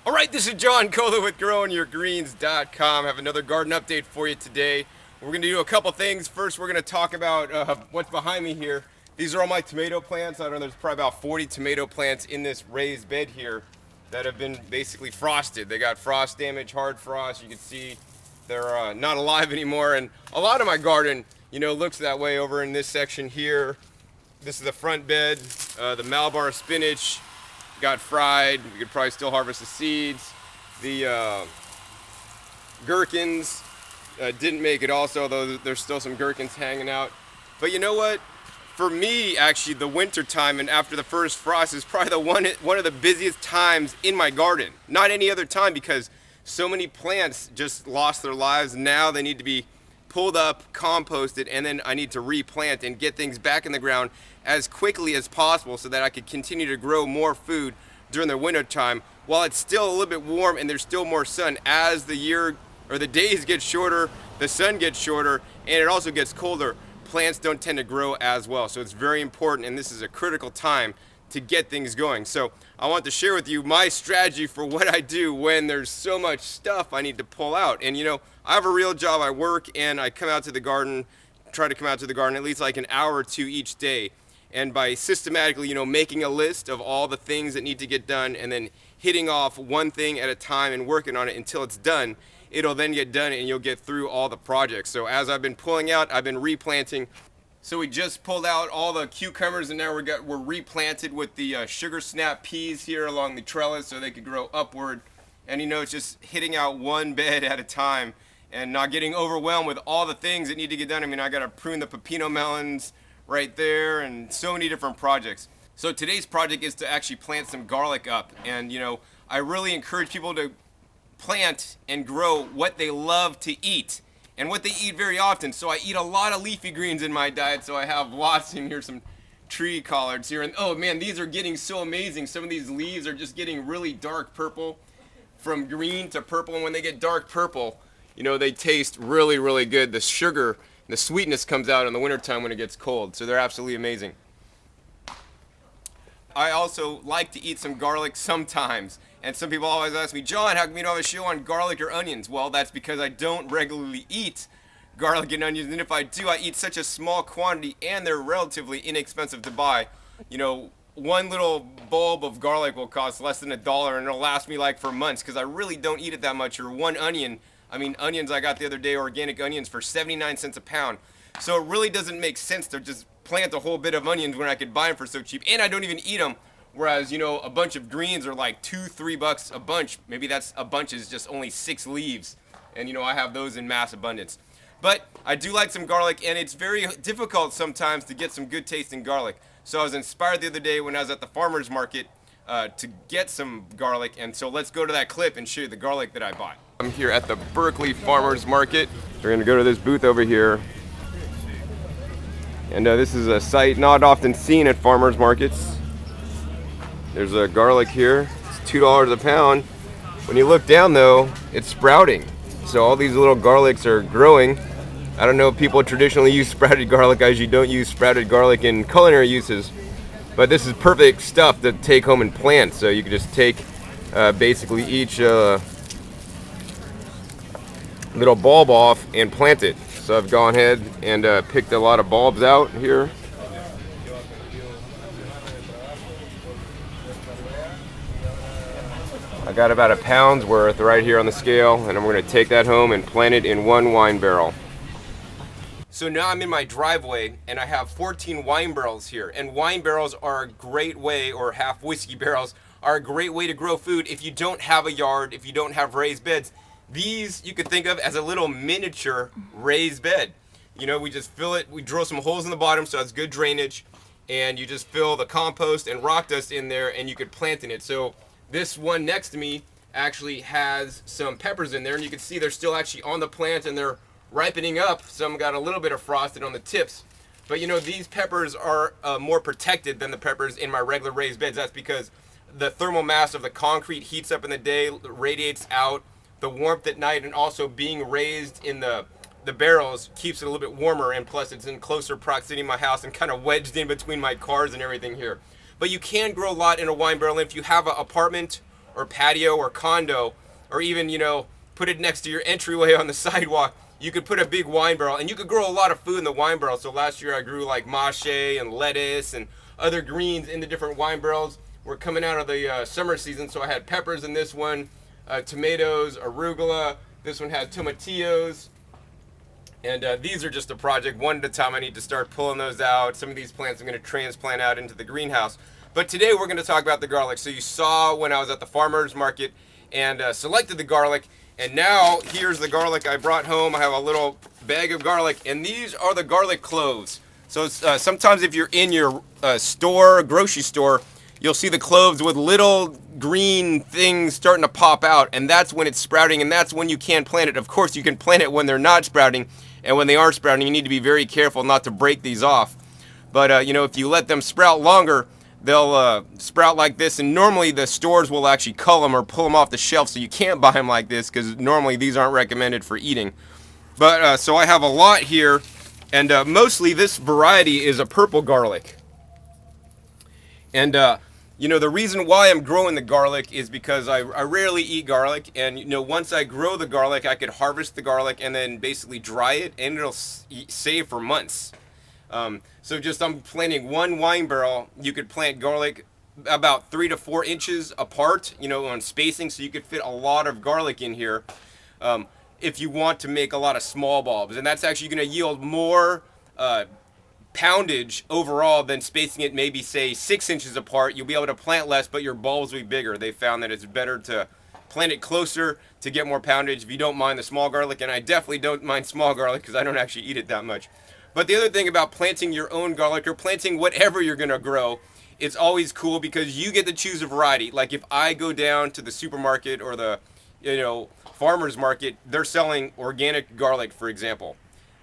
All right, this is John Kohler with GrowingYourGreens.com. I have another garden update for you today. We're going to do a couple things. First, we're going to talk about what's behind me here. These are all my tomato plants. I don't know, there's probably about 40 tomato plants in this raised bed here that have been basically frosted. They got frost damage, hard frost. You can see they're not alive anymore. And a lot of my garden, looks that way over in this section here. This is the front bed. The Malabar spinach got fried. We could probably still harvest the seeds. The gherkins didn't make it also, though there's still some gherkins hanging out. But you know what? For me, actually, the winter time and after the first frost is probably one of the busiest times in my garden. Not any other time, because so many plants just lost their lives. Now they need to be pulled up, composted, and then I need to replant and get things back in the ground as quickly as possible so that I could continue to grow more food during the winter time while it's still a little bit warm and there's still more sun. As the year or the days get shorter, the sun gets shorter, and it also gets colder, plants don't tend to grow as well. So it's very important, and this is a critical time to get things going. So I want to share with you my strategy for what I do when there's so much stuff I need to pull out. And I have a real job. I work and I come out to the garden, try to come out to the garden at least like an hour or two each day. And by systematically, making a list of all the things that need to get done and then hitting off one thing at a time and working on it until it's done, it'll then get done and you'll get through all the projects. So as I've been pulling out, I've been replanting. So we just pulled out all the cucumbers and now we're replanted with the sugar snap peas here along the trellis so they could grow upward. And it's just hitting out one bed at a time and not getting overwhelmed with all the things that need to get done. I mean, I got to prune the pepino melons right there and so many different projects. So today's project is to actually plant some garlic up. And I really encourage people to plant and grow what they love to eat and what they eat very often. So I eat a lot of leafy greens in my diet, so I have lots in here, some tree collards here. And oh man, these are getting so amazing. Some of these leaves are just getting really dark purple, from green to purple. And when they get dark purple, they taste really, really good. The sugar, the sweetness comes out in the wintertime when it gets cold. So they're absolutely amazing. I also like to eat some garlic sometimes. And some people always ask me, John, how come you don't have a show on garlic or onions? Well, that's because I don't regularly eat garlic and onions. And if I do, I eat such a small quantity and they're relatively inexpensive to buy. One little bulb of garlic will cost less than $1 and it'll last me like for months because I really don't eat it that much. Or one onion, onions I got the other day, organic onions for 79 cents a pound. So it really doesn't make sense to just plant a whole bit of onions when I could buy them for so cheap. And I don't even eat them. Whereas, a bunch of greens are like $2-3 a bunch. Maybe that's a bunch is just only 6 leaves. And, I have those in mass abundance. But I do like some garlic, and it's very difficult sometimes to get some good tasting garlic. So I was inspired the other day when I was at the farmer's market to get some garlic. And so let's go to that clip and show you the garlic that I bought. I'm here at the Berkeley Farmer's Market. We're going to go to this booth over here. And this is a sight not often seen at farmers markets. There's a garlic here. It's $2 a pound. When you look down though, it's sprouting. So all these little garlics are growing. I don't know if people traditionally use sprouted garlic. I usually don't use sprouted garlic in culinary uses. But this is perfect stuff to take home and plant. So you can just take basically each little bulb off and plant it. So I've gone ahead and picked a lot of bulbs out here. I got about a pound's worth right here on the scale, and I'm going to take that home and plant it in one wine barrel. So now I'm in my driveway and I have 14 wine barrels here, and wine barrels are a great way, or half whiskey barrels are a great way to grow food if you don't have a yard, if you don't have raised beds. These you could think of as a little miniature raised bed. We just fill it, we drill some holes in the bottom so it's good drainage, and you just fill the compost and rock dust in there and you could plant in it. So this one next to me actually has some peppers in there, and you can see they're still actually on the plant and they're ripening up. Some got a little bit of frosted on the tips. But these peppers are more protected than the peppers in my regular raised beds. That's because the thermal mass of the concrete heats up in the day, radiates out the warmth at night, and also being raised in the barrels keeps it a little bit warmer, and plus it's in closer proximity to my house and kind of wedged in between my cars and everything here. But you can grow a lot in a wine barrel. And if you have an apartment or patio or condo, or even, you know, put it next to your entryway on the sidewalk. You could put a big wine barrel, and you could grow a lot of food in the wine barrel. So last year I grew like mache and lettuce and other greens in the different wine barrels. We're coming out of the summer season, so I had peppers in this one, tomatoes, arugula. This one had tomatillos. And these are just a project, one at a time. I need to start pulling those out. Some of these plants I'm going to transplant out into the greenhouse. But today we're going to talk about the garlic. So you saw when I was at the farmer's market and selected the garlic. And now here's the garlic I brought home. I have a little bag of garlic. And these are the garlic cloves. So sometimes if you're in your grocery store, you'll see the cloves with little green things starting to pop out. And that's when it's sprouting. And that's when you can plant it. Of course, you can plant it when they're not sprouting. And when they are sprouting, you need to be very careful not to break these off. But, you know, if you let them sprout longer, they'll sprout like this. And normally the stores will actually cull them or pull them off the shelf. So you can't buy them like this because normally these aren't recommended for eating. But so I have a lot here. And mostly this variety is a purple garlic. And, you know, the reason why I'm growing the garlic is because I rarely eat garlic. And, you know, once I grow the garlic, I could harvest the garlic and then basically dry it, and it'll save for months. So just I'm planting one wine barrel. You could plant garlic about 3 to 4 inches apart, you know, on spacing. So you could fit a lot of garlic in here if you want to make a lot of small bulbs. And that's actually going to yield more poundage overall than spacing it maybe say 6 inches apart. You'll be able to plant less, but your bulbs will be bigger. They found that it's better to plant it closer to get more poundage if you don't mind the small garlic. And I definitely don't mind small garlic because I don't actually eat it that much. But the other thing about planting your own garlic or planting whatever you're going to grow, it's always cool because you get to choose a variety. Like if I go down to the supermarket or the, you know, farmer's market, they're selling organic garlic, for example.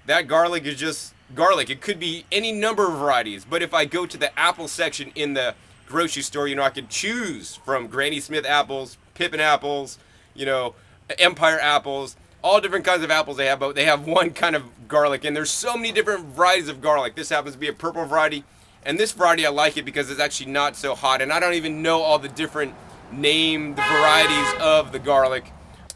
That garlic is just garlic. It could be any number of varieties. But if I go to the apple section in the grocery store, you know, I could choose from Granny Smith apples, Pippin apples, you know, Empire apples, all different kinds of apples they have, but they have one kind of garlic. And there's so many different varieties of garlic. This happens to be a purple variety. And this variety, I like it because it's actually not so hot. And I don't even know all the different named varieties of the garlic.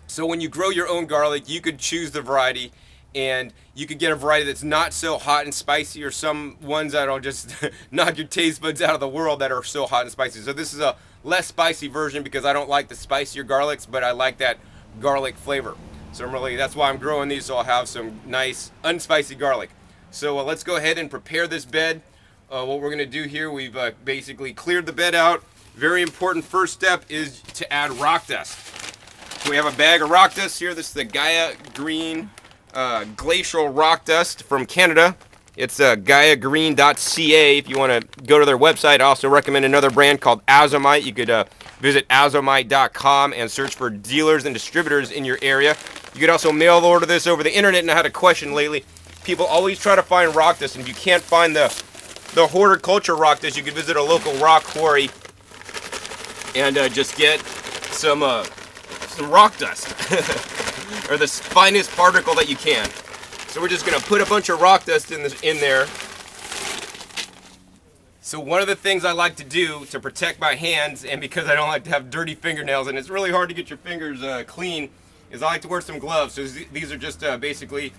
So when you grow your own garlic, you could choose the variety. And you could get a variety that's not so hot and spicy, or some ones that'll just knock your taste buds out of the world that are so hot and spicy. So this is a less spicy version because I don't like the spicier garlics, but I like that garlic flavor. So that's why I'm growing these, so I'll have some nice unspicy garlic. So let's go ahead and prepare this bed. What we're going to do here, we've basically cleared the bed out. Very important first step is to add rock dust. So we have a bag of rock dust here. This is the Gaia Green glacial rock dust from Canada. It's GaiaGreen.ca if you want to go to their website. I also recommend another brand called Azomite. You could visit azomite.com and search for dealers and distributors in your area. You could also mail order this over the internet. And I had a question lately. People always try to find rock dust, and if you can't find the horticulture rock dust, you could visit a local rock quarry and just get some rock dust. Or the finest particle that you can. So we're just going to put a bunch of rock dust in there. So one of the things I like to do to protect my hands, and because I don't like to have dirty fingernails, and it's really hard to get your fingers clean, is I like to wear some gloves. So these are just basically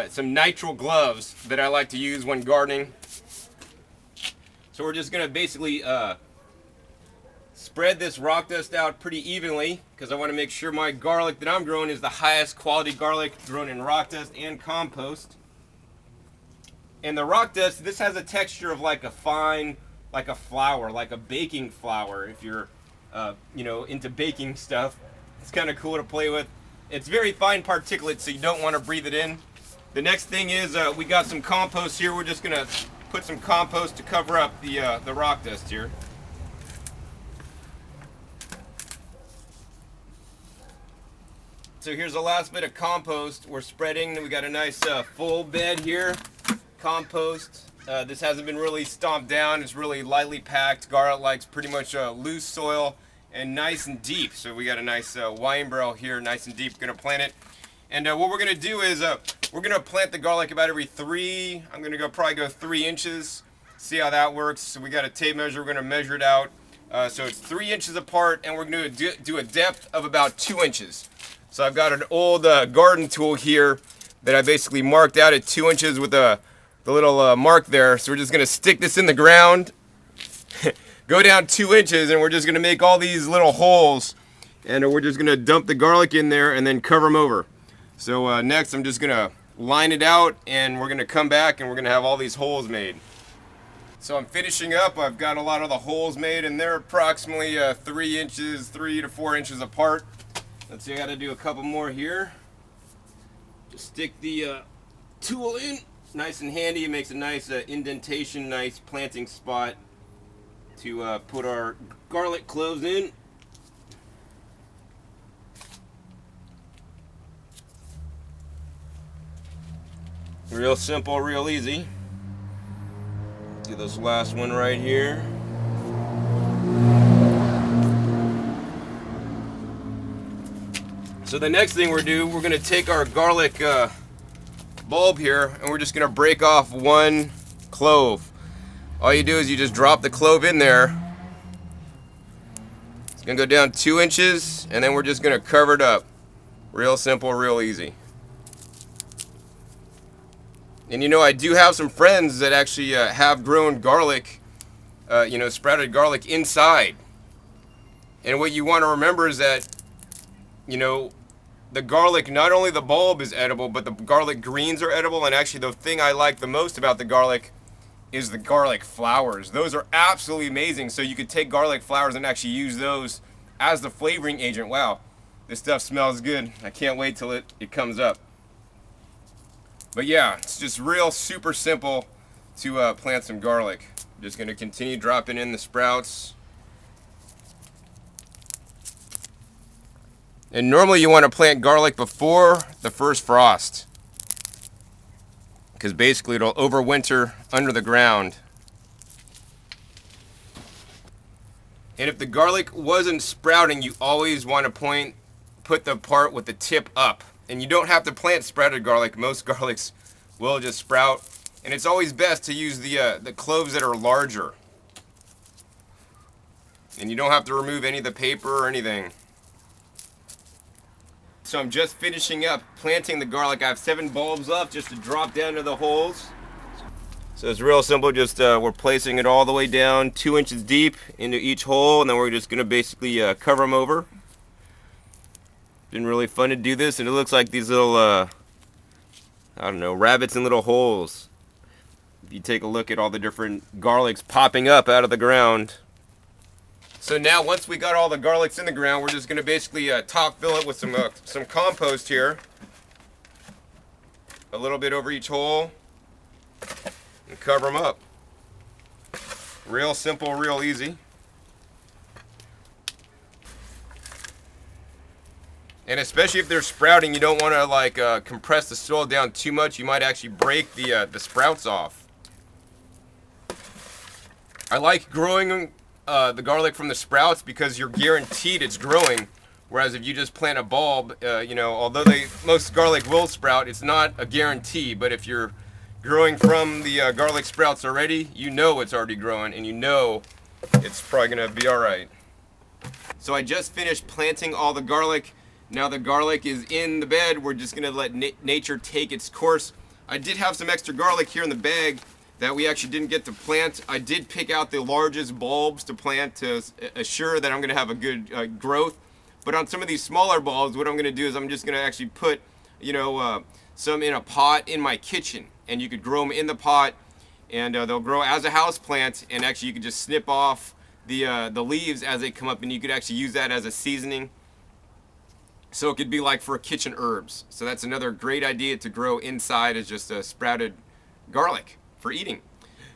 some nitrile gloves that I like to use when gardening. So we're just going to basically spread this rock dust out pretty evenly because I want to make sure my garlic that I'm growing is the highest quality garlic grown in rock dust and compost. And the rock dust, this has a texture of like a flour, like a baking flour. If you're, you know, into baking stuff, it's kind of cool to play with. It's very fine particulate, so you don't want to breathe it in. The next thing is we got some compost here. We're just gonna put some compost to cover up the rock dust here. So here's the last bit of compost we're spreading. We got a nice full bed here. Compost. This hasn't been really stomped down. It's really lightly packed. Garlic likes pretty much loose soil and nice and deep. So we got a nice wine barrel here, nice and deep. Gonna plant it. And what we're gonna do is we're gonna plant the garlic about every I'm gonna probably go 3 inches. See how that works. So we got a tape measure. We're gonna measure it out. So it's 3 inches apart, and we're going to do a depth of about 2 inches. So I've got an old garden tool here that I basically marked out at 2 inches with the little mark there. So we're just going to stick this in the ground, go down 2 inches, and we're just going to make all these little holes. And we're just going to dump the garlic in there and then cover them over. So next I'm just going to line it out, and we're going to come back and we're going to have all these holes made. So I'm finishing up. I've got a lot of the holes made, and they're approximately 3 to 4 inches apart. Let's see, I got to do a couple more here. Just stick the tool in, nice and handy. It makes a nice indentation, nice planting spot to put our garlic cloves in. Real simple, real easy. Do this last one right here. So the next thing we're going to take our garlic bulb here, and we're just going to break off 1 clove. All you do is you just drop the clove in there. It's going to go down 2 inches, and then we're just going to cover it up. Real simple, real easy. And you know, I do have some friends that actually have grown garlic, sprouted garlic inside. And what you want to remember is that, the garlic, not only the bulb is edible, but the garlic greens are edible. And actually the thing I like the most about the garlic is the garlic flowers. Those are absolutely amazing. So you could take garlic flowers and actually use those as the flavoring agent. Wow, this stuff smells good. I can't wait till it comes up. But yeah, it's just real super simple to plant some garlic. Just going to continue dropping in the sprouts. And normally you want to plant garlic before the first frost, because basically it'll overwinter under the ground. And if the garlic wasn't sprouting, you always want to put the part with the tip up. And you don't have to plant sprouted garlic. Most garlics will just sprout. And it's always best to use the cloves that are larger. And you don't have to remove any of the paper or anything. So I'm just finishing up planting the garlic. I have 7 bulbs left just to drop down to the holes. So it's real simple. Just we're placing it all the way down 2 inches deep into each hole, and then we're just going to basically cover them over. Been really fun to do this, and it looks like these little, rabbits in little holes. If you take a look at all the different garlics popping up out of the ground. So now, once we got all the garlics in the ground, we're just going to basically top fill it with some compost here. A little bit over each hole, and cover them up. Real simple, real easy. And especially if they're sprouting, you don't want to compress the soil down too much. You might actually break the sprouts off. I like growing the garlic from the sprouts because you're guaranteed it's growing. Whereas if you just plant a bulb, although most garlic will sprout, it's not a guarantee. But if you're growing from the garlic sprouts already, you know it's already growing, and you know it's probably going to be all right. So I just finished planting all the garlic. Now the garlic is in the bed. We're just going to let nature take its course. I did have some extra garlic here in the bag that we actually didn't get to plant. I did pick out the largest bulbs to plant to assure that I'm going to have a good growth. But on some of these smaller bulbs, what I'm going to do is I'm just going to actually put, some in a pot in my kitchen. And you could grow them in the pot, and they'll grow as a house plant. And actually you could just snip off the leaves as they come up, and you could actually use that as a seasoning. So it could be like for kitchen herbs. So that's another great idea to grow inside, is just a sprouted garlic for eating.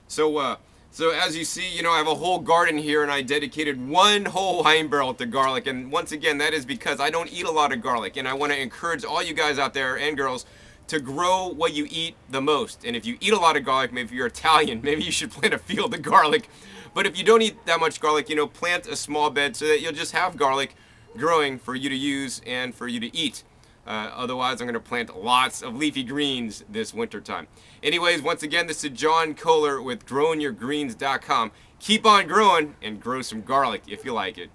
So as you see, I have a whole garden here, and I dedicated 1 whole wine barrel to garlic. And once again, that is because I don't eat a lot of garlic, and I want to encourage all you guys out there and girls to grow what you eat the most. And if you eat a lot of garlic, maybe if you're Italian, maybe you should plant a field of garlic. But if you don't eat that much garlic, plant a small bed so that you'll just have garlic growing for you to use and for you to eat. Otherwise, I'm going to plant lots of leafy greens this winter time. Anyways, once again, this is John Kohler with growingyourgreens.com. Keep on growing and grow some garlic if you like it.